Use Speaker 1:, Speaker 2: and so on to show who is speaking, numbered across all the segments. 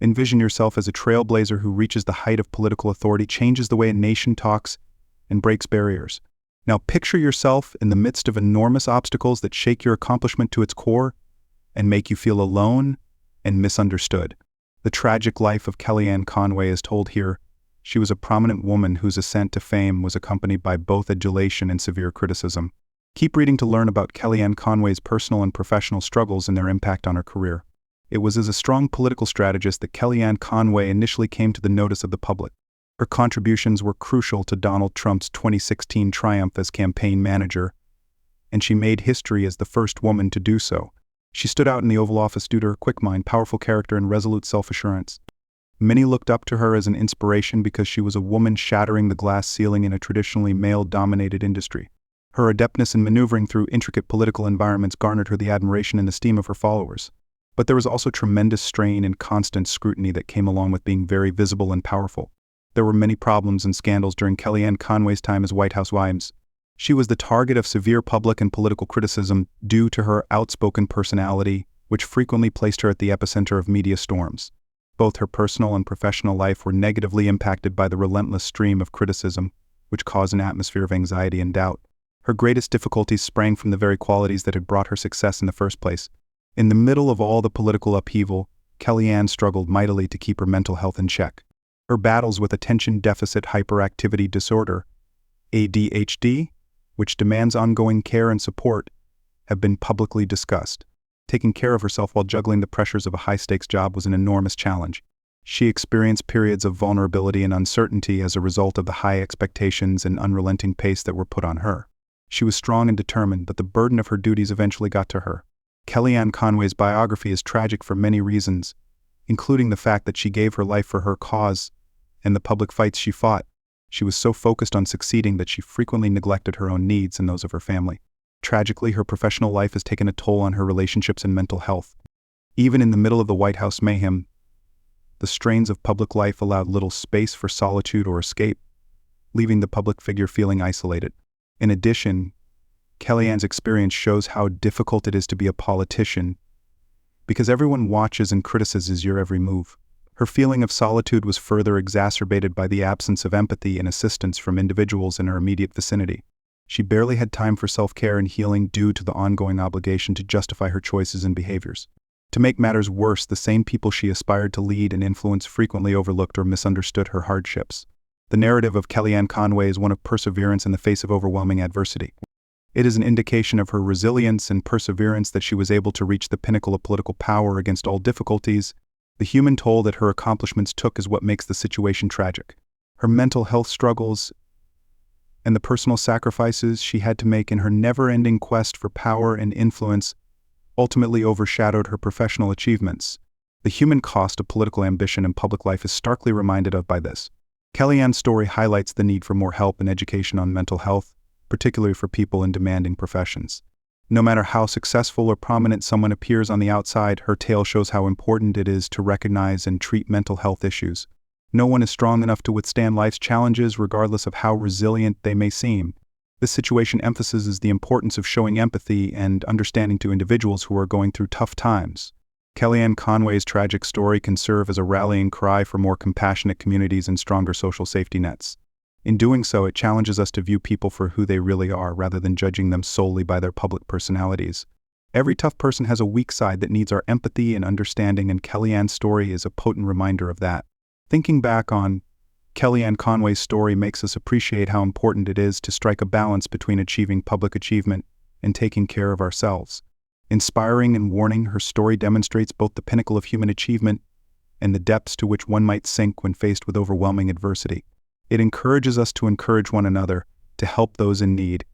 Speaker 1: Envision yourself as a trailblazer who reaches the height of political authority, changes the way a nation talks, and breaks barriers. Now picture yourself in the midst of enormous obstacles that shake your accomplishment to its core and make you feel alone and misunderstood. The tragic life of Kellyanne Conway is told here. She was a prominent woman whose ascent to fame was accompanied by both adulation and severe criticism. Keep reading to learn about Kellyanne Conway's personal and professional struggles and their impact on her career. It was as a strong political strategist that Kellyanne Conway initially came to the notice of the public. Her contributions were crucial to Donald Trump's 2016 triumph as campaign manager, and she made history as the first woman to do so. She stood out in the Oval Office due to her quick mind, powerful character, and resolute self-assurance. Many looked up to her as an inspiration because she was a woman shattering the glass ceiling in a traditionally male-dominated industry. Her adeptness in maneuvering through intricate political environments garnered her the admiration and esteem of her followers. But there was also tremendous strain and constant scrutiny that came along with being very visible and powerful. There were many problems and scandals during Kellyanne Conway's time as White House wife. She was the target of severe public and political criticism due to her outspoken personality, which frequently placed her at the epicenter of media storms. Both her personal and professional life were negatively impacted by the relentless stream of criticism, which caused an atmosphere of anxiety and doubt. Her greatest difficulties sprang from the very qualities that had brought her success in the first place. In the middle of all the political upheaval, Kellyanne struggled mightily to keep her mental health in check. Her battles with attention deficit hyperactivity disorder, ADHD, which demands ongoing care and support, have been publicly discussed. Taking care of herself while juggling the pressures of a high-stakes job was an enormous challenge. She experienced periods of vulnerability and uncertainty as a result of the high expectations and unrelenting pace that were put on her. She was strong and determined, but the burden of her duties eventually got to her. Kellyanne Conway's biography is tragic for many reasons, including the fact that she gave her life for her cause and the public fights she fought. She was so focused on succeeding that she frequently neglected her own needs and those of her family. Tragically, her professional life has taken a toll on her relationships and mental health. Even in the middle of the White House mayhem, the strains of public life allowed little space for solitude or escape, leaving the public figure feeling isolated. In addition, Kellyanne's experience shows how difficult it is to be a politician, because everyone watches and criticizes your every move. Her feeling of solitude was further exacerbated by the absence of empathy and assistance from individuals in her immediate vicinity. She barely had time for self-care and healing due to the ongoing obligation to justify her choices and behaviors. To make matters worse, the same people she aspired to lead and influence frequently overlooked or misunderstood her hardships. The narrative of Kellyanne Conway is one of perseverance in the face of overwhelming adversity. It is an indication of her resilience and perseverance that she was able to reach the pinnacle of political power against all difficulties. The human toll that her accomplishments took is what makes the situation tragic. Her mental health struggles and the personal sacrifices she had to make in her never-ending quest for power and influence ultimately overshadowed her professional achievements. The human cost of political ambition in public life is starkly reminded of by this. Kellyanne's story highlights the need for more help and education on mental health, particularly for people in demanding professions. No matter how successful or prominent someone appears on the outside, her tale shows how important it is to recognize and treat mental health issues. No one is strong enough to withstand life's challenges, regardless of how resilient they may seem. This situation emphasizes the importance of showing empathy and understanding to individuals who are going through tough times. Kellyanne Conway's tragic story can serve as a rallying cry for more compassionate communities and stronger social safety nets. In doing so, it challenges us to view people for who they really are rather than judging them solely by their public personalities. Every tough person has a weak side that needs our empathy and understanding, and Kellyanne's story is a potent reminder of that. Thinking back on Kellyanne Conway's story makes us appreciate how important it is to strike a balance between achieving public achievement and taking care of ourselves. Inspiring and warning, her story demonstrates both the pinnacle of human achievement and the depths to which one might sink when faced with overwhelming adversity. It encourages us to encourage one another, to help those in need,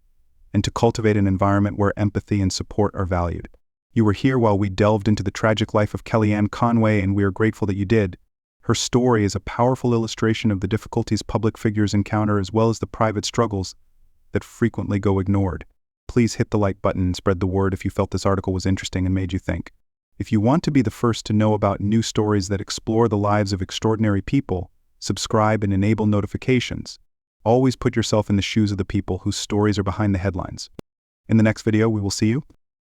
Speaker 1: and to cultivate an environment where empathy and support are valued. You were here while we delved into the tragic life of Kellyanne Conway, and we are grateful that you did. Her story is a powerful illustration of the difficulties public figures encounter as well as the private struggles that frequently go ignored. Please hit the like button and spread the word if you felt this article was interesting and made you think. If you want to be the first to know about new stories that explore the lives of extraordinary people, subscribe and enable notifications. Always put yourself in the shoes of the people whose stories are behind the headlines. In the next video, we will see you.